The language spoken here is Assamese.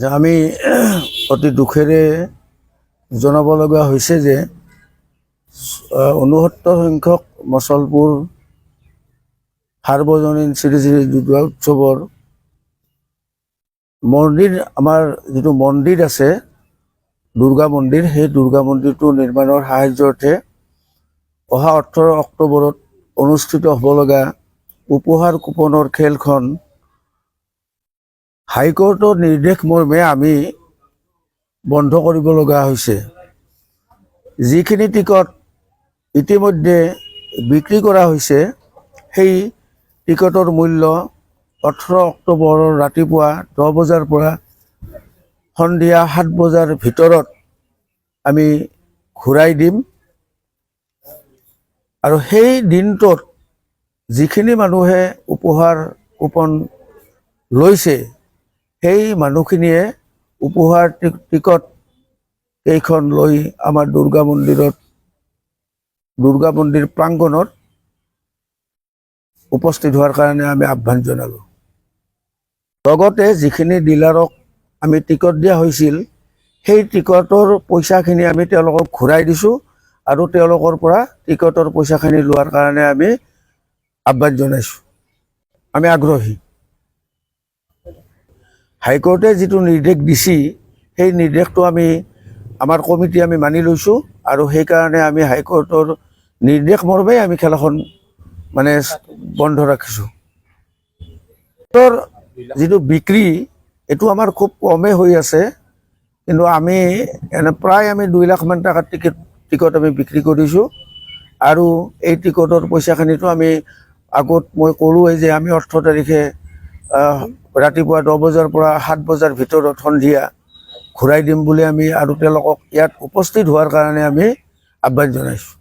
যে আমি অতি দুখেৰে জনাব লগা হৈছে যে 69 সংখ্যক মচলপুৰ সাৰ্বজনীন শ্ৰী শ্ৰী দুৰ্গা উৎসৱৰ মন্দিৰ, আমাৰ যিটো মন্দিৰ আছে দুৰ্গা মন্দিৰ, সেই দুৰ্গা মন্দিৰটো নিৰ্মাণৰ সাহায্যাৰ্থে অহা 18 অক্টোবৰত অনুষ্ঠিত হ'ব লগা উপহাৰ কুপনৰ খেলখন হাইকোৰ্টৰ নিৰ্দেশ মৰ্মে আমি বন্ধ কৰিব লগা হৈছে। যিখিনি টিকট ইতিমধ্যে বিক্ৰী কৰা হৈছে সেই টিকটৰ মূল্য 18 অক্টোবৰৰ ৰাতিপুৱা 10 বজাৰ পৰা সন্ধিয়া 7 বজাৰ ভিতৰত আমি ঘূৰাই দিম। আৰু সেই দিনটোত যিখিনি মানুহে উপহাৰ কুপন লৈছে সেই মানুহখিনিয়ে উপহাৰ টিকট এইখন লৈ আমাৰ দুৰ্গা মন্দিৰ প্ৰাংগণত উপস্থিত হোৱাৰ কাৰণে আমি আহ্বান জনালোঁ। লগতে যিখিনি ডিলাৰক আমি টিকট দিয়া হৈছিল সেই টিকটৰ পইচাখিনি আমি তেওঁলোকক ঘূৰাই দিছোঁ আৰু তেওঁলোকৰ পৰা টিকটৰ পইচাখিনি লোৱাৰ কাৰণে আমি আহ্বান জনাইছোঁ। আমি আগ্ৰহী। হাইকোৰ্টে যিটো নিৰ্দেশ দিছে সেই নিৰ্দেশটো আমাৰ কমিটি আমি মানি লৈছোঁ আৰু সেইকাৰণে আমি হাইকোৰ্টৰ নিৰ্দেশ মৰ্মে আমি খেলখন বন্ধ ৰাখিছোঁ। যিটো বিক্ৰী এইটো আমাৰ খুব কমেই হৈ আছে, কিন্তু আমি প্ৰায় 2 লাখ মান টকাৰ টিকট আমি বিক্ৰী কৰিছোঁ আৰু এই টিকটৰ পইচাখিনিতো আমি আগত মই ক'লোৱেই যে আমি 18 তাৰিখে ৰাতিপুৱা 10 বজাৰ পৰা 7 বজাৰ ভিতৰত সন্ধিয়া ঘূৰাই দিম বুলি আমি আৰু তেওঁলোকক ইয়াত উপস্থিত হোৱাৰ কাৰণে আমি আহ্বান জনাইছোঁ।